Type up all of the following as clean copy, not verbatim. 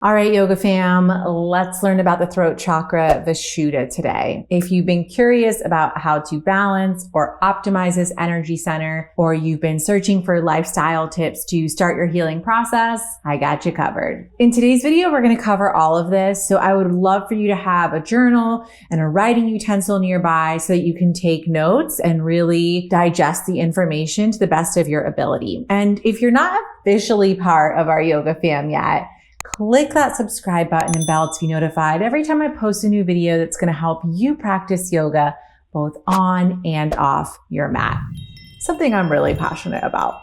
All right, yoga fam, let's learn about the throat chakra vishuddha today. If you've been curious about how to balance or optimize this energy center, or you've been searching for lifestyle tips to start your healing process, I got you covered. In today's video, we're going to cover all of this. So I would love for you to have a journal and a writing utensil nearby so that you can take notes and really digest the information to the best of your ability. And if you're not officially part of our yoga fam yet, click that subscribe button and bell to be notified every time I post a new video that's going to help you practice yoga both on and off your mat. Something I'm really passionate about.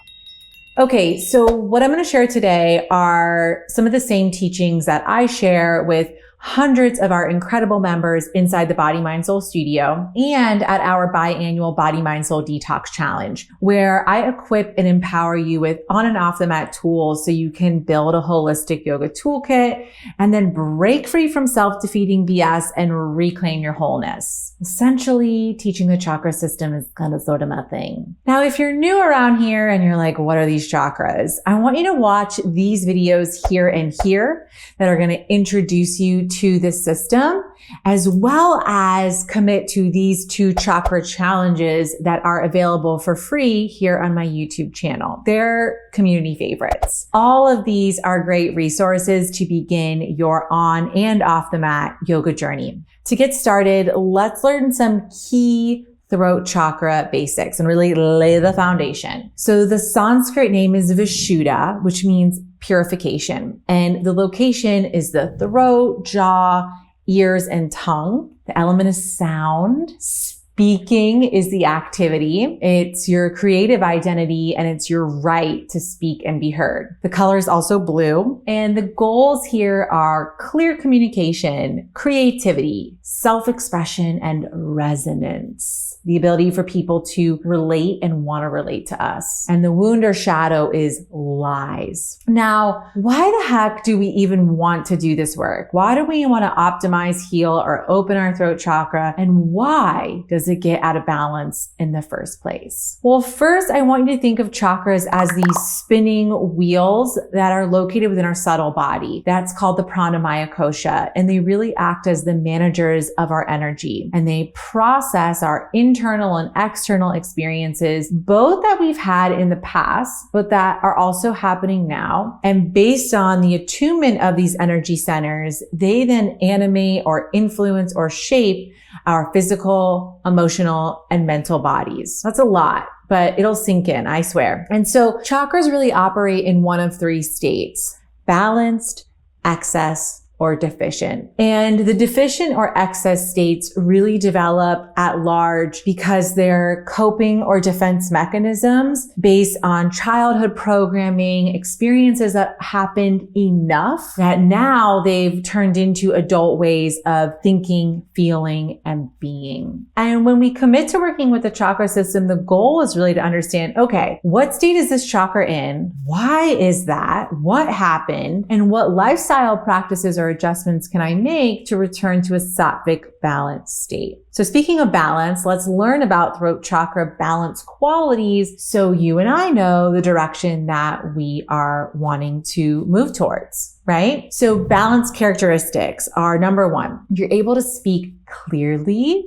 Okay, so what I'm going to share today are some of the same teachings that I share with hundreds of our incredible members inside the Body, Mind, Soul studio and at our biannual Body, Mind, Soul Detox Challenge, where I equip and empower you with on and off the mat tools so you can build a holistic yoga toolkit and then break free from self-defeating BS and reclaim your wholeness. Essentially, teaching the chakra system is kind of sort of my thing. Now, if you're new around here and you're like, what are these chakras? I want you to watch these videos here and here that are going to introduce you to this system, as well as commit to these 2 chakra challenges that are available for free here on my YouTube channel. They're community favorites. All of these are great resources to begin your on and off the mat yoga journey. To get started, let's learn some key throat chakra basics and really lay the foundation. So the Sanskrit name is vishuddha, which means purification. And the location is the throat, jaw, ears, and tongue. The element is sound. Speaking is the activity. It's your creative identity and it's your right to speak and be heard. The color is also blue. And the goals here are clear communication, creativity, self-expression, and resonance. The ability for people to relate and want to relate to us. And the wound or shadow is lies. Now, why the heck do we even want to do this work? Why do we want to optimize, heal, or open our throat chakra? And why does it get out of balance in the first place? Well, first, I want you to think of chakras as these spinning wheels that are located within our subtle body. That's called the pranamaya kosha. And they really act as the managers of our energy. And they process our internal and external experiences, both that we've had in the past, but that are also happening now. And based on the attunement of these energy centers, they then animate or influence or shape our physical, emotional, and mental bodies. That's a lot, but it'll sink in, I swear. And so chakras really operate in one of 3 states: balanced, excess, or deficient. And the deficient or excess states really develop at large because they're coping or defense mechanisms based on childhood programming, experiences that happened enough that now they've turned into adult ways of thinking, feeling, and being. And when we commit to working with the chakra system, the goal is really to understand, okay, what state is this chakra in? Why is that? What happened? And what lifestyle practices or adjustments can I make to return to a sattvic balanced state? So speaking of balance, let's learn about throat chakra balance qualities so you and I know the direction that we are wanting to move towards, right? So balance characteristics are number 1, you're able to speak clearly,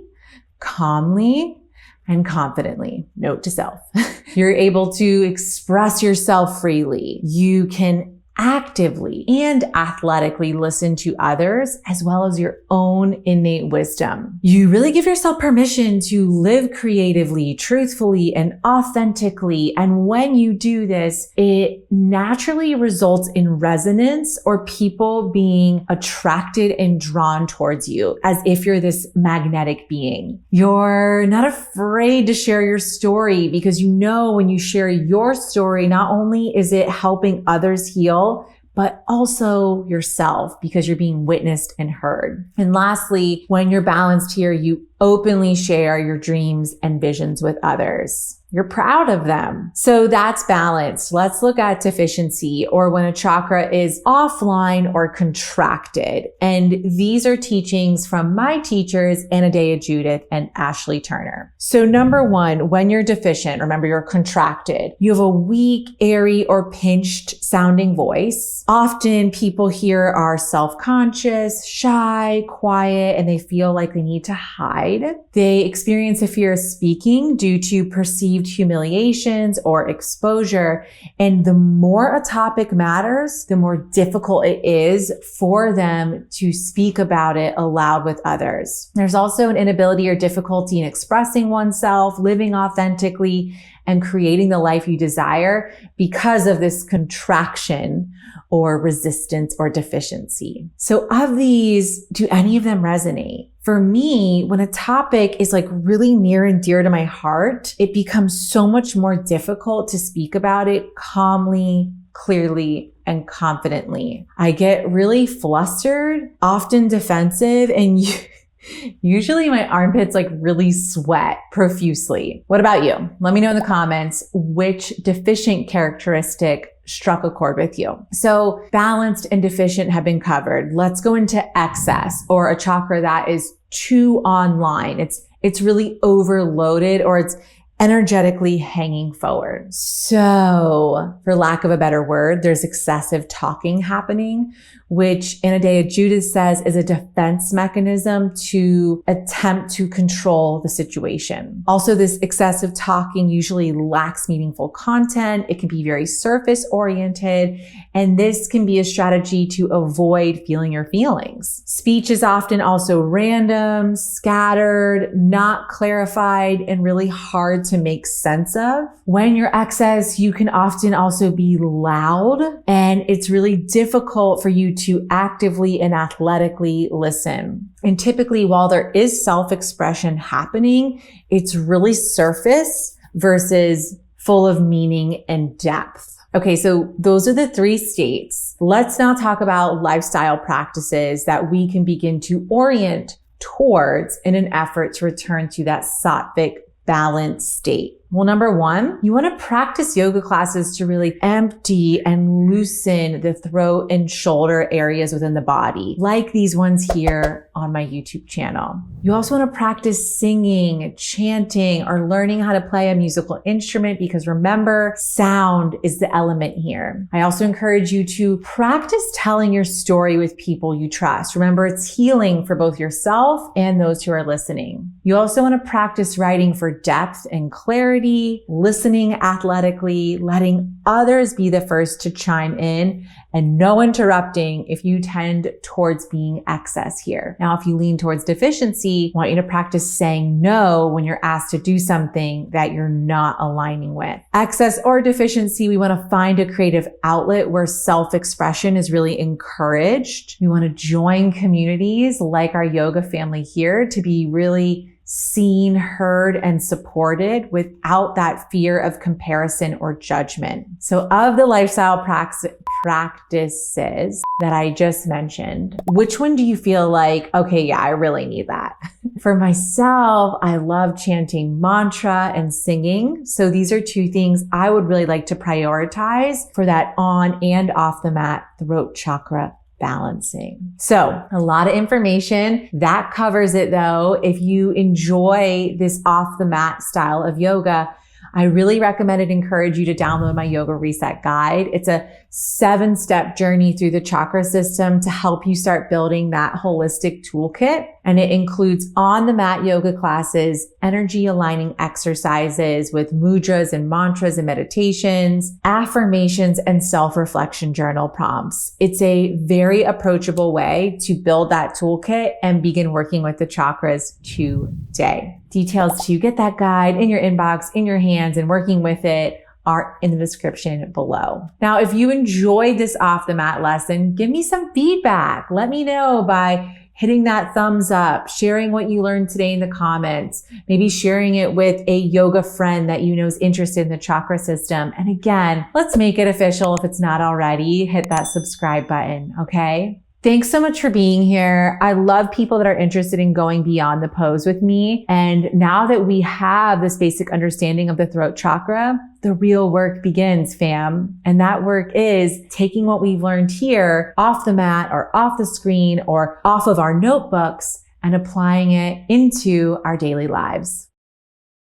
calmly, and confidently. Note to self. You're able to express yourself freely. You can actively and athletically listen to others as well as your own innate wisdom. You really give yourself permission to live creatively, truthfully, and authentically. And when you do this, it naturally results in resonance or people being attracted and drawn towards you as if you're this magnetic being. You're not afraid to share your story because you know when you share your story, not only is it helping others heal, but also yourself because you're being witnessed and heard. And lastly, when you're balanced here, you openly share your dreams and visions with others. You're proud of them. So that's balanced. Let's look at deficiency, or when a chakra is offline or contracted. And these are teachings from my teachers, 𝗪𝗓𝗪 and Ashley Turner. So number one, when you're deficient, remember you're contracted. You have a weak, airy, or pinched sounding voice. Often people here are self-conscious, shy, quiet, and they feel like they need to hide. They experience a fear of speaking due to perceived humiliations or exposure. And the more a topic matters, the more difficult it is for them to speak about it aloud with others. There's also an inability or difficulty in expressing oneself, living authentically, and creating the life you desire because of this contraction or resistance or deficiency. So of these, do any of them resonate? For me, when a topic is like really near and dear to my heart, it becomes so much more difficult to speak about it calmly, clearly, and confidently. I get really flustered, often defensive, and usually my armpits like really sweat profusely. What about you? Let me know in the comments which deficient characteristic struck a chord with you. So balanced and deficient have been covered. Let's go into excess, or a chakra that is too online. It's really overloaded, or it's energetically hanging forward. So for lack of a better word, there's excessive talking happening, which 𝗪𝗓𝗪 says is a defense mechanism to attempt to control the situation. Also, this excessive talking usually lacks meaningful content. It can be very surface oriented, and this can be a strategy to avoid feeling your feelings. Speech is often also random, scattered, not clarified, and really hard to make sense of. When you're excess, you can often also be loud, and it's really difficult for you to actively and athletically listen. And typically, while there is self-expression happening, it's really surface versus full of meaning and depth. Okay, so those are the three states. Let's now talk about lifestyle practices that we can begin to orient towards in an effort to return to that sattvic balanced state. Well, number one, you want to practice yoga classes to really empty and loosen the throat and shoulder areas within the body, like these ones here on my YouTube channel. You also want to practice singing, chanting, or learning how to play a musical instrument, because remember, sound is the element here. I also encourage you to practice telling your story with people you trust. Remember, it's healing for both yourself and those who are listening. You also want to practice writing for depth and clarity, listening athletically, letting others be the first to chime in, and no interrupting if you tend towards being excess here. Now, if you lean towards deficiency, I want you to practice saying no when you're asked to do something that you're not aligning with. Excess or deficiency, we want to find a creative outlet where self-expression is really encouraged. We want to join communities like our yoga family here to be really seen, heard, and supported without that fear of comparison or judgment. So of the lifestyle practices that I just mentioned, which one do you feel like, okay, yeah, I really need that? For myself, I love chanting mantra and singing. So these are two things I would really like to prioritize for that on and off the mat throat chakra balancing. So a lot of information that covers it though. If you enjoy this off the mat style of yoga, I really recommend and encourage you to download my Yoga Reset Guide. It's a 7-step journey through the chakra system to help you start building that holistic toolkit. And it includes on-the-mat yoga classes, energy aligning exercises with mudras and mantras and meditations, affirmations, and self-reflection journal prompts. It's a very approachable way to build that toolkit and begin working with the chakras today. Details to get that guide in your inbox, in your hands, and working with it are in the description below. Now, if you enjoyed this off the mat lesson, give me some feedback. Let me know by hitting that thumbs up, sharing what you learned today in the comments, maybe sharing it with a yoga friend that you know is interested in the chakra system. And again, let's make it official if it's not already. Hit that subscribe button, okay? Thanks so much for being here. I love people that are interested in going beyond the pose with me. And now that we have this basic understanding of the throat chakra, the real work begins, fam. And that work is taking what we've learned here off the mat or off the screen or off of our notebooks and applying it into our daily lives.